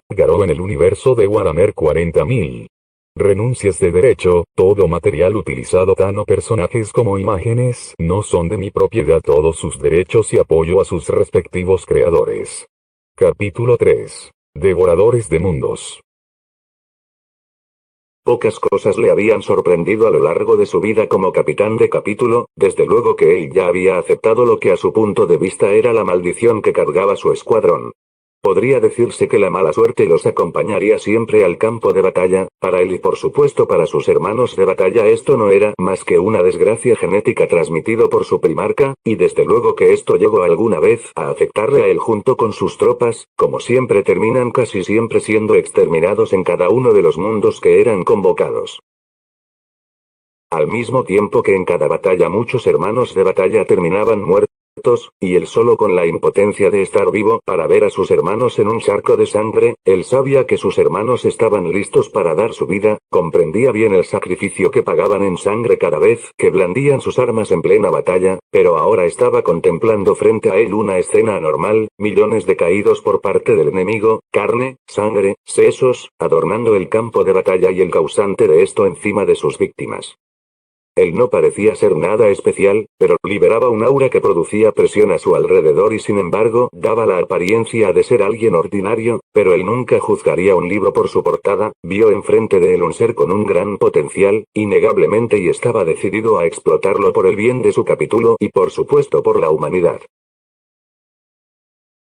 Garou en el universo de Warhammer 40.000. Renuncias de derecho, todo material utilizado tanto personajes como imágenes no son de mi propiedad, todos sus derechos y apoyo a sus respectivos creadores. Capítulo 3. Devoradores de mundos. Pocas cosas le habían sorprendido a lo largo de su vida como capitán de capítulo, desde luego que él ya había aceptado lo que a su punto de vista era la maldición que cargaba su escuadrón. Podría decirse que la mala suerte los acompañaría siempre al campo de batalla, para él y por supuesto para sus hermanos de batalla esto no era más que una desgracia genética transmitido por su primarca, y desde luego que esto llegó alguna vez a afectarle a él junto con sus tropas, como siempre terminan casi siempre siendo exterminados en cada uno de los mundos que eran convocados. Al mismo tiempo que en cada batalla muchos hermanos de batalla terminaban muertos, y él solo con la impotencia de estar vivo para ver a sus hermanos en un charco de sangre, él sabía que sus hermanos estaban listos para dar su vida, comprendía bien el sacrificio que pagaban en sangre cada vez que blandían sus armas en plena batalla, pero ahora estaba contemplando frente a él una escena anormal, millones de caídos por parte del enemigo, carne, sangre, sesos, adornando el campo de batalla y el causante de esto encima de sus víctimas. Él no parecía ser nada especial, pero liberaba un aura que producía presión a su alrededor y sin embargo daba la apariencia de ser alguien ordinario, pero él nunca juzgaría un libro por su portada, vio enfrente de él un ser con un gran potencial, innegablemente, y estaba decidido a explotarlo por el bien de su capítulo y por supuesto por la humanidad.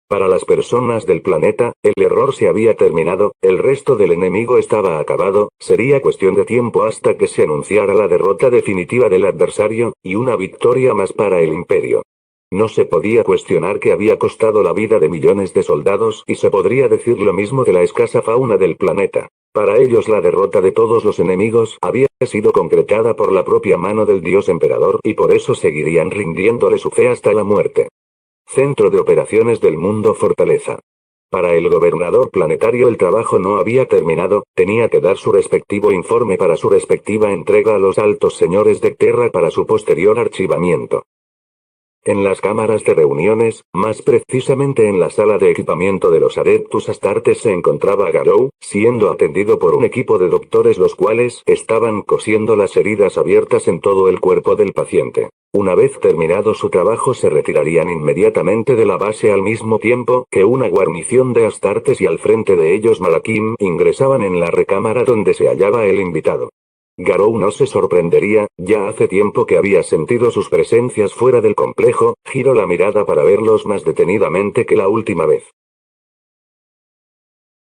Para las personas del planeta, el error se había terminado, el resto del enemigo estaba acabado, sería cuestión de tiempo hasta que se anunciara la derrota definitiva del adversario, y una victoria más para el imperio. No se podía cuestionar que había costado la vida de millones de soldados y se podría decir lo mismo de la escasa fauna del planeta. Para ellos la derrota de todos los enemigos había sido concretada por la propia mano del dios emperador y por eso seguirían rindiéndole su fe hasta la muerte. Centro de Operaciones del Mundo Fortaleza. Para el gobernador planetario el trabajo no había terminado, tenía que dar su respectivo informe para su respectiva entrega a los altos señores de Terra para su posterior archivamiento. En las cámaras de reuniones, más precisamente en la sala de equipamiento de los Adeptus Astartes se encontraba Garou, siendo atendido por un equipo de doctores los cuales estaban cosiendo las heridas abiertas en todo el cuerpo del paciente. Una vez terminado su trabajo se retirarían inmediatamente de la base al mismo tiempo que una guarnición de Astartes y al frente de ellos Malakim ingresaban en la recámara donde se hallaba el invitado. Garou no se sorprendería, ya hace tiempo que había sentido sus presencias fuera del complejo, giró la mirada para verlos más detenidamente que la última vez.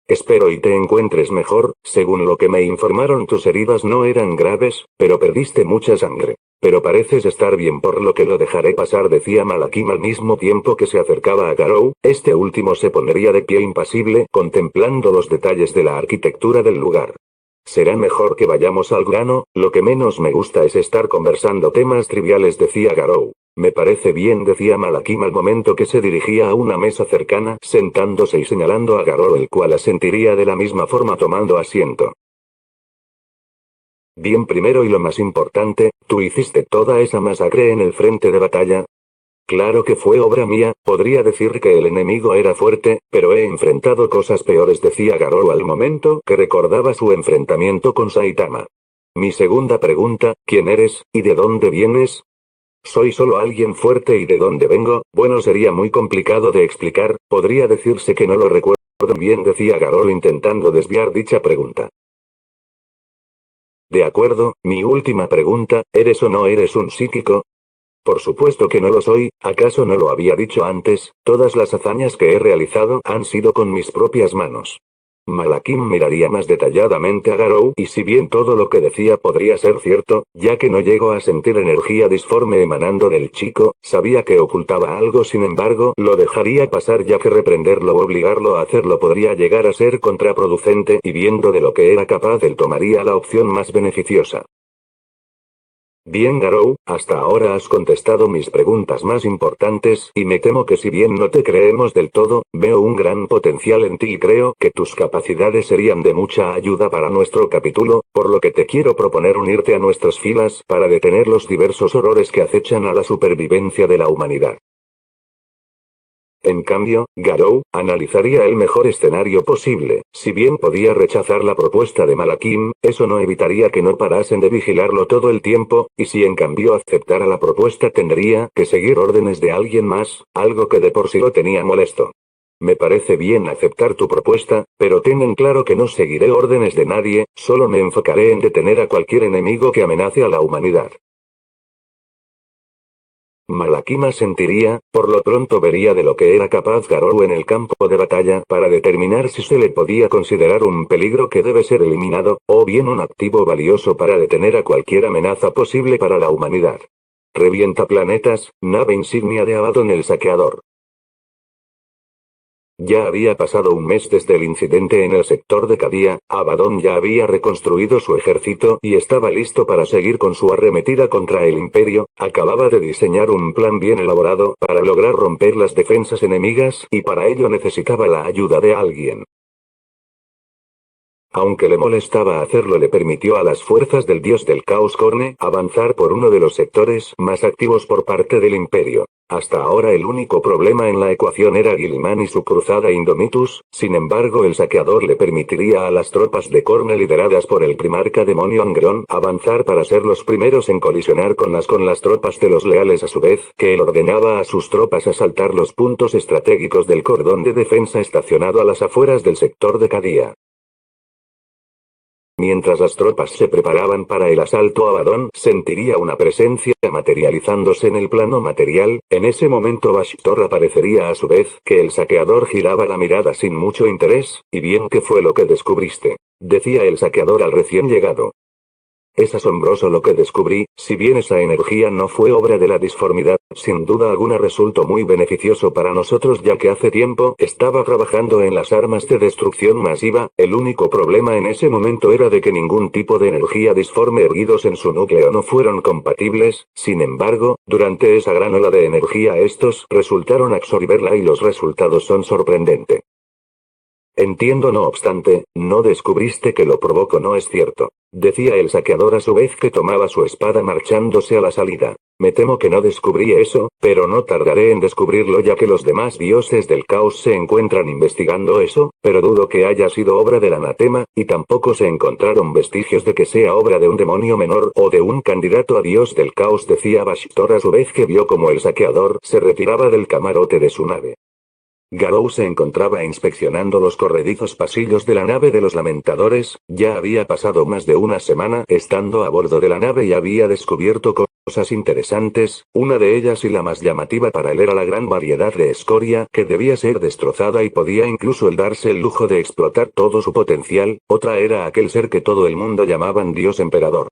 Espero y te encuentres mejor, según lo que me informaron tus heridas no eran graves, pero perdiste mucha sangre. Pero pareces estar bien por lo que lo dejaré pasar, decía Malakim al mismo tiempo que se acercaba a Garou, este último se pondría de pie impasible, contemplando los detalles de la arquitectura del lugar. Será mejor que vayamos al grano, lo que menos me gusta es estar conversando temas triviales, decía Garou. Me parece bien, decía Malakim al momento que se dirigía a una mesa cercana, sentándose y señalando a Garou, el cual asentiría de la misma forma tomando asiento. Bien, primero y lo más importante, ¿tú hiciste toda esa masacre en el frente de batalla? Claro que fue obra mía, podría decir que el enemigo era fuerte, pero he enfrentado cosas peores, decía Garou al momento que recordaba su enfrentamiento con Saitama. Mi segunda pregunta, ¿quién eres, y de dónde vienes? Soy solo alguien fuerte, y de dónde vengo, bueno, sería muy complicado de explicar, podría decirse que no lo recuerdo bien, decía Garou intentando desviar dicha pregunta. De acuerdo, mi última pregunta, ¿eres o no eres un psíquico? Por supuesto que no lo soy, ¿acaso no lo había dicho antes? Todas las hazañas que he realizado han sido con mis propias manos. Malakim miraría más detalladamente a Garou, y si bien todo lo que decía podría ser cierto, ya que no llegó a sentir energía disforme emanando del chico, sabía que ocultaba algo, sin embargo, lo dejaría pasar ya que reprenderlo o obligarlo a hacerlo podría llegar a ser contraproducente, y viendo de lo que era capaz él tomaría la opción más beneficiosa. Bien, Garou, hasta ahora has contestado mis preguntas más importantes, y me temo que si bien no te creemos del todo, veo un gran potencial en ti y creo que tus capacidades serían de mucha ayuda para nuestro capítulo, por lo que te quiero proponer unirte a nuestras filas para detener los diversos horrores que acechan a la supervivencia de la humanidad. En cambio, Garou analizaría el mejor escenario posible. Si bien podía rechazar la propuesta de Malakim, eso no evitaría que no parasen de vigilarlo todo el tiempo, y si en cambio aceptara la propuesta tendría que seguir órdenes de alguien más, algo que de por sí lo tenía molesto. Me parece bien aceptar tu propuesta, pero ten en claro que no seguiré órdenes de nadie, solo me enfocaré en detener a cualquier enemigo que amenace a la humanidad. Malakim sentiría, por lo pronto vería de lo que era capaz Garou en el campo de batalla para determinar si se le podía considerar un peligro que debe ser eliminado, o bien un activo valioso para detener a cualquier amenaza posible para la humanidad. Revienta planetas, nave insignia de Abaddon el Saqueador. Ya había pasado un mes desde el incidente en el sector de Cadia, Abaddon ya había reconstruido su ejército y estaba listo para seguir con su arremetida contra el Imperio, acababa de diseñar un plan bien elaborado para lograr romper las defensas enemigas y para ello necesitaba la ayuda de alguien. Aunque le molestaba hacerlo, le permitió a las fuerzas del dios del caos Khorne avanzar por uno de los sectores más activos por parte del Imperio. Hasta ahora el único problema en la ecuación era Guilliman y su cruzada Indomitus, sin embargo el saqueador le permitiría a las tropas de Khorne lideradas por el primarca demonio Angron avanzar para ser los primeros en colisionar con las tropas de los leales a su vez, que él ordenaba a sus tropas asaltar los puntos estratégicos del cordón de defensa estacionado a las afueras del sector de Cadia. Mientras las tropas se preparaban para el asalto a Abaddon, sentiría una presencia materializándose en el plano material. En ese momento Bashtor aparecería a su vez, que el saqueador giraba la mirada sin mucho interés. ¿Y bien qué fue lo que descubriste?, decía el saqueador al recién llegado. Es asombroso lo que descubrí, si bien esa energía no fue obra de la disformidad, sin duda alguna resultó muy beneficioso para nosotros ya que hace tiempo estaba trabajando en las armas de destrucción masiva. El único problema en ese momento era de que ningún tipo de energía disforme erguidos en su núcleo no fueron compatibles. Sin embargo, durante esa gran ola de energía estos resultaron absorberla y los resultados son sorprendentes. Entiendo, no obstante, no descubriste que lo provocó, ¿no es cierto?, decía el saqueador a su vez que tomaba su espada marchándose a la salida. Me temo que no descubrí eso, pero no tardaré en descubrirlo ya que los demás dioses del caos se encuentran investigando eso, pero dudo que haya sido obra del anatema, y tampoco se encontraron vestigios de que sea obra de un demonio menor o de un candidato a dios del caos, decía Bashtor a su vez que vio como el saqueador se retiraba del camarote de su nave. Garou se encontraba inspeccionando los corredizos pasillos de la nave de los lamentadores. Ya había pasado más de una semana estando a bordo de la nave y había descubierto cosas interesantes. Una de ellas y la más llamativa para él era la gran variedad de escoria que debía ser destrozada y podía incluso él darse el lujo de explotar todo su potencial. Otra era aquel ser que todo el mundo llamaban Dios Emperador.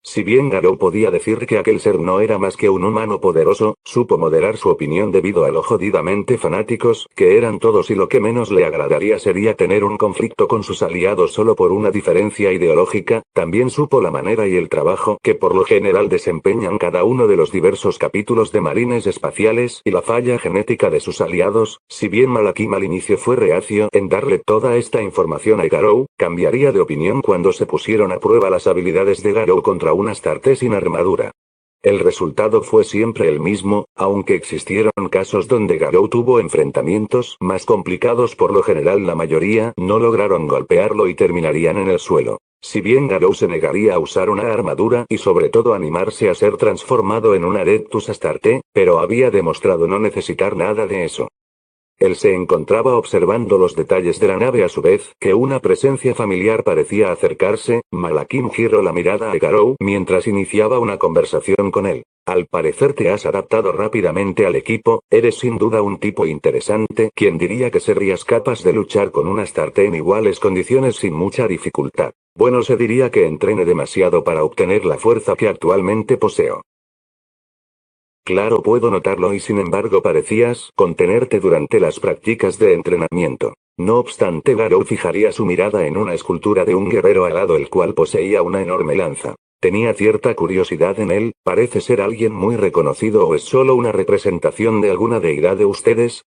Si bien Garou podía decir que aquel ser no era más que un humano poderoso, supo moderar su opinión debido a lo jodidamente fanáticos que eran todos y lo que menos le agradaría sería tener un conflicto con sus aliados solo por una diferencia ideológica. También supo la manera y el trabajo que por lo general desempeñan cada uno de los diversos capítulos de Marines Espaciales y la falla genética de sus aliados. Si bien Malakim al inicio fue reacio en darle toda esta información a Garou, cambiaría de opinión cuando se pusieron a prueba las habilidades de Garou contra un Astarte sin armadura. El resultado fue siempre el mismo, aunque existieron casos donde Garou tuvo enfrentamientos más complicados. Por lo general la mayoría no lograron golpearlo y terminarían en el suelo. Si bien Garou se negaría a usar una armadura y sobre todo animarse a ser transformado en un Adeptus Astarte, pero había demostrado no necesitar nada de eso. Él se encontraba observando los detalles de la nave a su vez que una presencia familiar parecía acercarse. Malakim giró la mirada a Garou mientras iniciaba una conversación con él. Al parecer te has adaptado rápidamente al equipo, eres sin duda un tipo interesante. ¿Quién diría que serías capaz de luchar con un Astarte en iguales condiciones sin mucha dificultad? Bueno, se diría que entrené demasiado para obtener la fuerza que actualmente poseo. Claro, puedo notarlo, y sin embargo parecías contenerte durante las prácticas de entrenamiento. No obstante, Garou fijaría su mirada en una escultura de un guerrero alado el cual poseía una enorme lanza. Tenía cierta curiosidad en él. ¿Parece ser alguien muy reconocido o es solo una representación de alguna deidad de ustedes?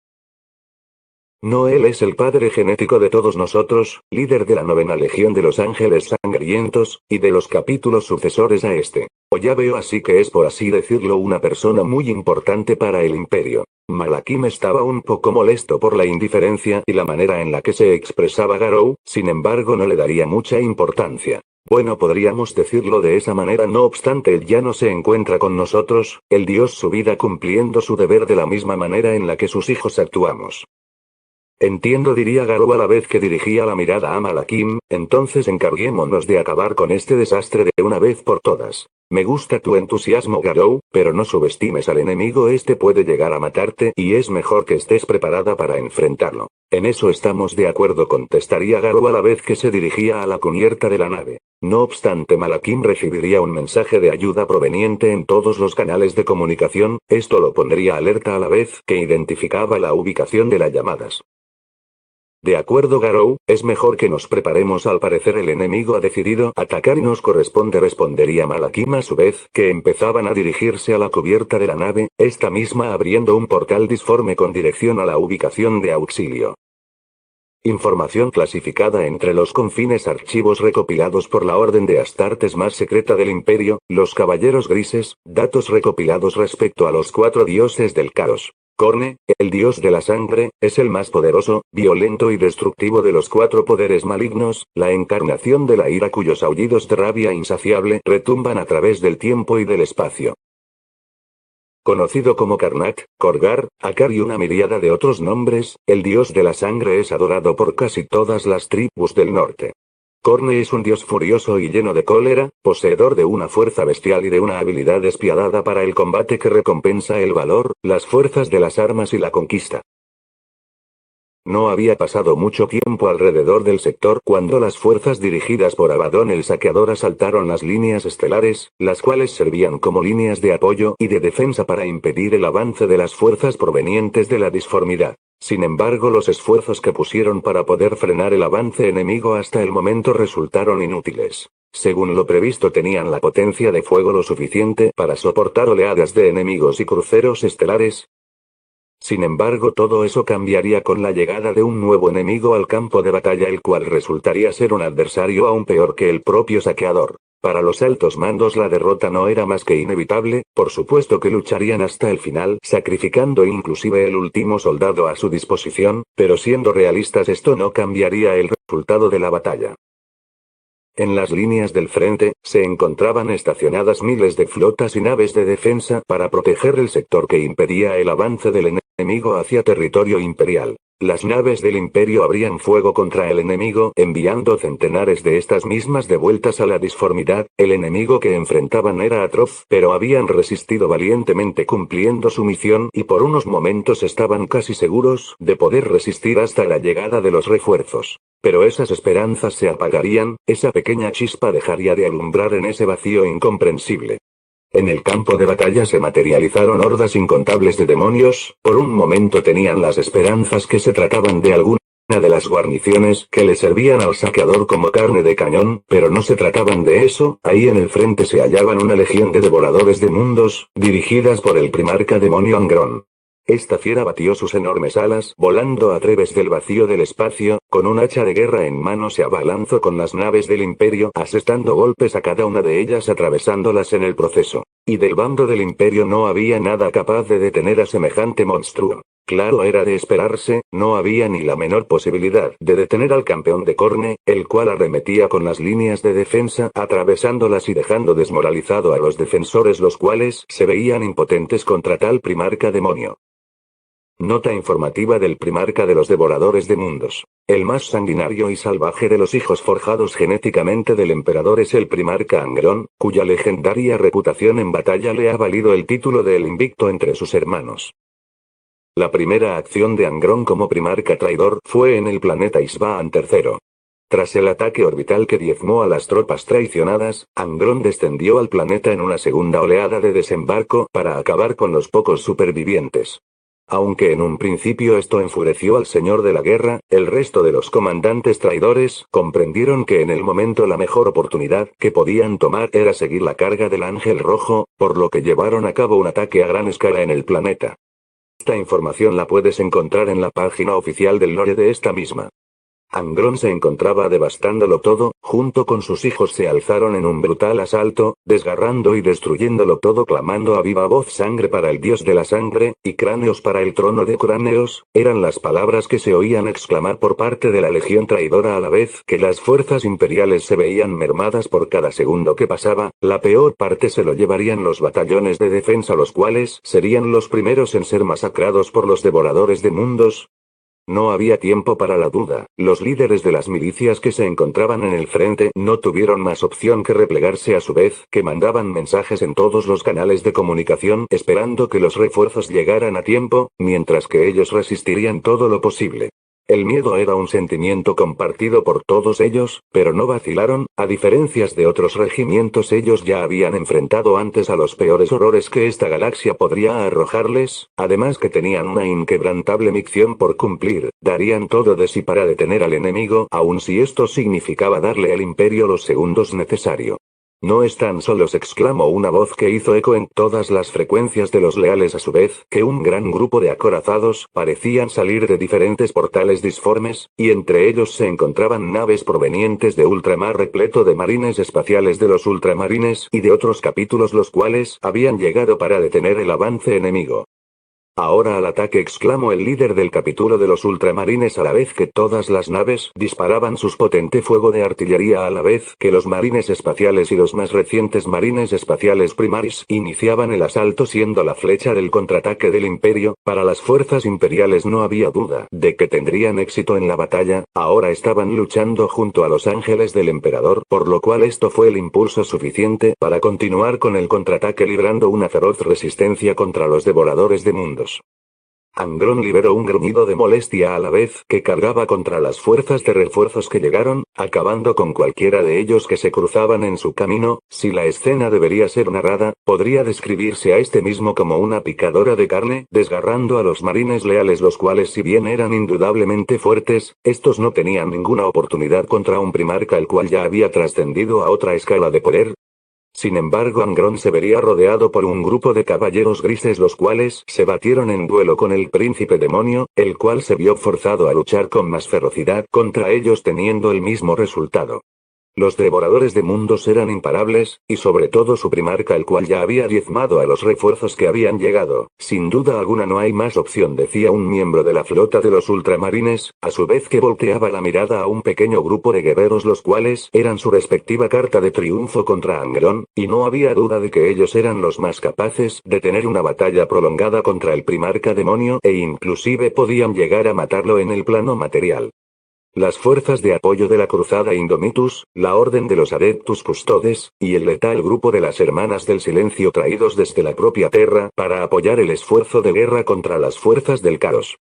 No, él es el padre genético de todos nosotros, líder de la 9ª Legión de los Ángeles Sangrientos, y de los capítulos sucesores a este. O ya veo, así que es por así decirlo una persona muy importante para el Imperio. Malakim estaba un poco molesto por la indiferencia y la manera en la que se expresaba Garou, sin embargo no le daría mucha importancia. Bueno, podríamos decirlo de esa manera, no obstante él ya no se encuentra con nosotros, él dio su vida cumpliendo su deber de la misma manera en la que sus hijos actuamos. Entiendo, diría Garou a la vez que dirigía la mirada a Malakim, entonces encarguémonos de acabar con este desastre de una vez por todas. Me gusta tu entusiasmo, Garou, pero no subestimes al enemigo, este puede llegar a matarte y es mejor que estés preparada para enfrentarlo. En eso estamos de acuerdo, contestaría Garou a la vez que se dirigía a la cubierta de la nave. No obstante, Malakim recibiría un mensaje de ayuda proveniente en todos los canales de comunicación, esto lo pondría alerta a la vez que identificaba la ubicación de las llamadas. De acuerdo, Garou, es mejor que nos preparemos, al parecer el enemigo ha decidido atacar y nos corresponde, respondería Malakim a su vez, que empezaban a dirigirse a la cubierta de la nave, esta misma abriendo un portal disforme con dirección a la ubicación de auxilio. Información clasificada entre los confines, archivos recopilados por la Orden de Astartes más secreta del Imperio, los Caballeros Grises, datos recopilados respecto a los 4 dioses del caos. Korne, el dios de la sangre, es el más poderoso, violento y destructivo de los 4 poderes malignos, la encarnación de la ira cuyos aullidos de rabia insaciable retumban a través del tiempo y del espacio. Conocido como Karnak, Khorgar, Akar y una miríada de otros nombres, el dios de la sangre es adorado por casi todas las tribus del norte. Korne es un dios furioso y lleno de cólera, poseedor de una fuerza bestial y de una habilidad despiadada para el combate que recompensa el valor, las fuerzas de las armas y la conquista. No había pasado mucho tiempo alrededor del sector cuando las fuerzas dirigidas por Abaddon el Saqueador asaltaron las líneas estelares, las cuales servían como líneas de apoyo y de defensa para impedir el avance de las fuerzas provenientes de la disformidad. Sin embargo, los esfuerzos que pusieron para poder frenar el avance enemigo hasta el momento resultaron inútiles. Según lo previsto, tenían la potencia de fuego lo suficiente para soportar oleadas de enemigos y cruceros estelares. Sin embargo, todo eso cambiaría con la llegada de un nuevo enemigo al campo de batalla, el cual resultaría ser un adversario aún peor que el propio Saqueador. Para los altos mandos la derrota no era más que inevitable, por supuesto que lucharían hasta el final, sacrificando inclusive el último soldado a su disposición, pero siendo realistas esto no cambiaría el resultado de la batalla. En las líneas del frente, se encontraban estacionadas miles de flotas y naves de defensa para proteger el sector que impedía el avance del enemigo hacia territorio imperial. Las naves del Imperio abrían fuego contra el enemigo, enviando centenares de estas mismas de vueltas a la disformidad. El enemigo que enfrentaban era atroz, pero habían resistido valientemente cumpliendo su misión y por unos momentos estaban casi seguros de poder resistir hasta la llegada de los refuerzos. Pero esas esperanzas se apagarían, esa pequeña chispa dejaría de alumbrar en ese vacío incomprensible. En el campo de batalla se materializaron hordas incontables de demonios, por un momento tenían las esperanzas que se trataban de alguna de las guarniciones que le servían al Saqueador como carne de cañón, pero no se trataban de eso, ahí en el frente se hallaban una legión de devoradores de mundos, dirigidas por el primarca demonio Angrón. Esta fiera batió sus enormes alas, volando a través del vacío del espacio, con un hacha de guerra en mano se abalanzó con las naves del Imperio, asestando golpes a cada una de ellas, atravesándolas en el proceso. Y del bando del Imperio no había nada capaz de detener a semejante monstruo. Claro, era de esperarse, no había ni la menor posibilidad de detener al campeón de Korne, el cual arremetía con las líneas de defensa, atravesándolas y dejando desmoralizado a los defensores, los cuales se veían impotentes contra tal primarca demonio. Nota informativa del primarca de los devoradores de mundos. El más sanguinario y salvaje de los hijos forjados genéticamente del emperador es el primarca Angrón, cuya legendaria reputación en batalla le ha valido el título de el invicto entre sus hermanos. La primera acción de Angrón como primarca traidor fue en el planeta Isbaan III. Tras el ataque orbital que diezmó a las tropas traicionadas, Angrón descendió al planeta en una segunda oleada de desembarco para acabar con los pocos supervivientes. Aunque en un principio esto enfureció al señor de la guerra, el resto de los comandantes traidores comprendieron que en el momento la mejor oportunidad que podían tomar era seguir la carga del Ángel Rojo, por lo que llevaron a cabo un ataque a gran escala en el planeta. Esta información la puedes encontrar en la página oficial del lore de esta misma. Angron se encontraba devastándolo todo, junto con sus hijos se alzaron en un brutal asalto, desgarrando y destruyéndolo todo clamando a viva voz sangre para el dios de la sangre, y cráneos para el trono de cráneos, eran las palabras que se oían exclamar por parte de la legión traidora a la vez que las fuerzas imperiales se veían mermadas por cada segundo que pasaba, la peor parte se lo llevarían los batallones de defensa los cuales serían los primeros en ser masacrados por los devoradores de mundos. No había tiempo para la duda, los líderes de las milicias que se encontraban en el frente no tuvieron más opción que replegarse a su vez, que mandaban mensajes en todos los canales de comunicación esperando que los refuerzos llegaran a tiempo, mientras que ellos resistirían todo lo posible. El miedo era un sentimiento compartido por todos ellos, pero no vacilaron, a diferencias de otros regimientos ellos ya habían enfrentado antes a los peores horrores que esta galaxia podría arrojarles, además que tenían una inquebrantable misión por cumplir, darían todo de sí para detener al enemigo, aun si esto significaba darle al imperio los segundos necesarios. No están solos, exclamó una voz que hizo eco en todas las frecuencias de los leales a su vez, que un gran grupo de acorazados parecían salir de diferentes portales disformes, y entre ellos se encontraban naves provenientes de ultramar repleto de marines espaciales de los ultramarines y de otros capítulos los cuales habían llegado para detener el avance enemigo. Ahora al ataque, exclamó el líder del capítulo de los ultramarines a la vez que todas las naves disparaban su potente fuego de artillería a la vez que los marines espaciales y los más recientes marines espaciales primaris iniciaban el asalto siendo la flecha del contraataque del imperio. Para las fuerzas imperiales no había duda de que tendrían éxito en la batalla, ahora estaban luchando junto a los ángeles del emperador, por lo cual esto fue el impulso suficiente para continuar con el contraataque librando una feroz resistencia contra los devoradores de mundos. Angron liberó un gruñido de molestia a la vez que cargaba contra las fuerzas de refuerzos que llegaron, acabando con cualquiera de ellos que se cruzaban en su camino. Si la escena debería ser narrada, podría describirse a este mismo como una picadora de carne, desgarrando a los marines leales los cuales si bien eran indudablemente fuertes, estos no tenían ninguna oportunidad contra un primarca el cual ya había trascendido a otra escala de poder. Sin embargo, Angron se vería rodeado por un grupo de caballeros grises los cuales se batieron en duelo con el príncipe demonio, el cual se vio forzado a luchar con más ferocidad contra ellos teniendo el mismo resultado. Los devoradores de mundos eran imparables, y sobre todo su primarca el cual ya había diezmado a los refuerzos que habían llegado. Sin duda alguna no hay más opción, decía un miembro de la flota de los ultramarines, a su vez que volteaba la mirada a un pequeño grupo de guerreros los cuales eran su respectiva carta de triunfo contra Angron, y no había duda de que ellos eran los más capaces de tener una batalla prolongada contra el primarca demonio e inclusive podían llegar a matarlo en el plano material. Las fuerzas de apoyo de la Cruzada Indomitus, la Orden de los Adeptus Custodes, y el letal grupo de las Hermanas del Silencio traídos desde la propia Tierra para apoyar el esfuerzo de guerra contra las fuerzas del caos.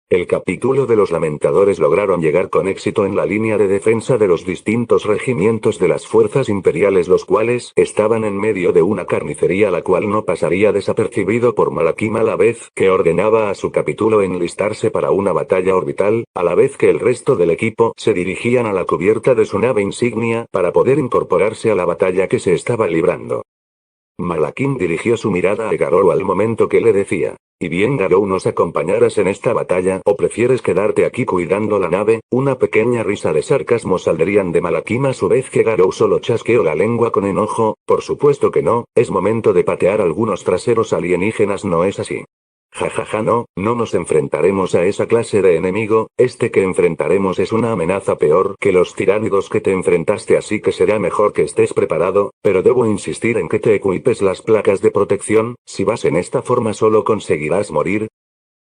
El capítulo de los Lamentadores lograron llegar con éxito en la línea de defensa de los distintos regimientos de las fuerzas imperiales los cuales estaban en medio de una carnicería la cual no pasaría desapercibido por Malakim a la vez que ordenaba a su capítulo enlistarse para una batalla orbital, a la vez que el resto del equipo se dirigían a la cubierta de su nave insignia para poder incorporarse a la batalla que se estaba librando. Malakim dirigió su mirada a Garou al momento que le decía: ¿Y bien, Garou, nos acompañarás en esta batalla o prefieres quedarte aquí cuidando la nave? Una pequeña risa de sarcasmo saldrían de Malakim a su vez que Garou solo chasqueó la lengua con enojo. Por supuesto que no, es momento de patear algunos traseros alienígenas, ¿no es así? Jajaja, no nos enfrentaremos a esa clase de enemigo, este que enfrentaremos es una amenaza peor que los tiránidos que te enfrentaste, así que será mejor que estés preparado, pero debo insistir en que te equipes las placas de protección, si vas en esta forma solo conseguirás morir.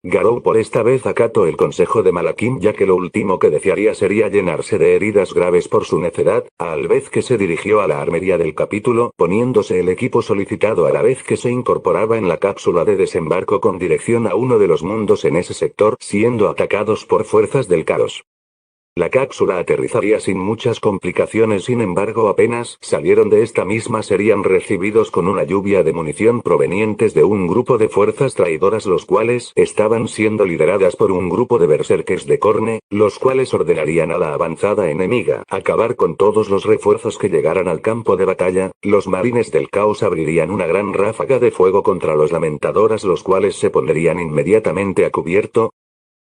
Garou por esta vez acató el consejo de Malakim ya que lo último que desearía sería llenarse de heridas graves por su necedad, al vez que se dirigió a la armería del capítulo, poniéndose el equipo solicitado a la vez que se incorporaba en la cápsula de desembarco con dirección a uno de los mundos en ese sector, siendo atacados por fuerzas del caos. La cápsula aterrizaría sin muchas complicaciones, sin embargo apenas salieron de esta misma serían recibidos con una lluvia de munición provenientes de un grupo de fuerzas traidoras los cuales estaban siendo lideradas por un grupo de berserkers de Khorne, los cuales ordenarían a la avanzada enemiga acabar con todos los refuerzos que llegaran al campo de batalla. Los marines del caos abrirían una gran ráfaga de fuego contra los lamentadoras los cuales se pondrían inmediatamente a cubierto.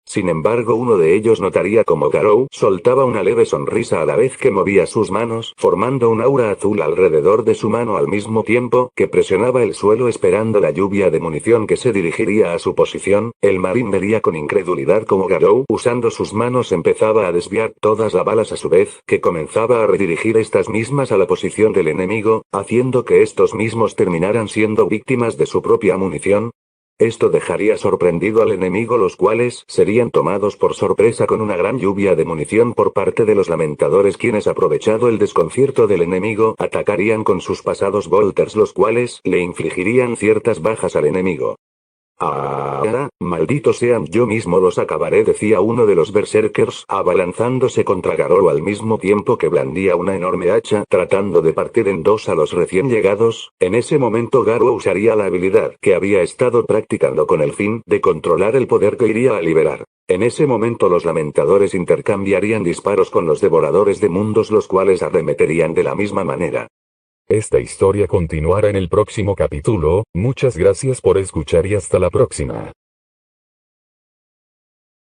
Sin embargo, uno de ellos notaría como Garou soltaba una leve sonrisa a la vez que movía sus manos, formando un aura azul alrededor de su mano al mismo tiempo que presionaba el suelo esperando la lluvia de munición que se dirigiría a su posición. El marín vería con incredulidad como Garou, usando sus manos, empezaba a desviar todas las balas a su vez, que comenzaba a redirigir estas mismas a la posición del enemigo, haciendo que estos mismos terminaran siendo víctimas de su propia munición. Esto dejaría sorprendido al enemigo, los cuales serían tomados por sorpresa con una gran lluvia de munición por parte de los lamentadores, quienes, aprovechado el desconcierto del enemigo, atacarían con sus pasados bolters, los cuales le infligirían ciertas bajas al enemigo. Ah, malditos sean, yo mismo los acabaré, decía uno de los berserkers, abalanzándose contra Garou al mismo tiempo que blandía una enorme hacha, tratando de partir en dos a los recién llegados. En ese momento Garou usaría la habilidad que había estado practicando con el fin de controlar el poder que iría a liberar. En ese momento los lamentadores intercambiarían disparos con los devoradores de mundos, los cuales arremeterían de la misma manera. Esta historia continuará en el próximo capítulo. Muchas gracias por escuchar y hasta la próxima.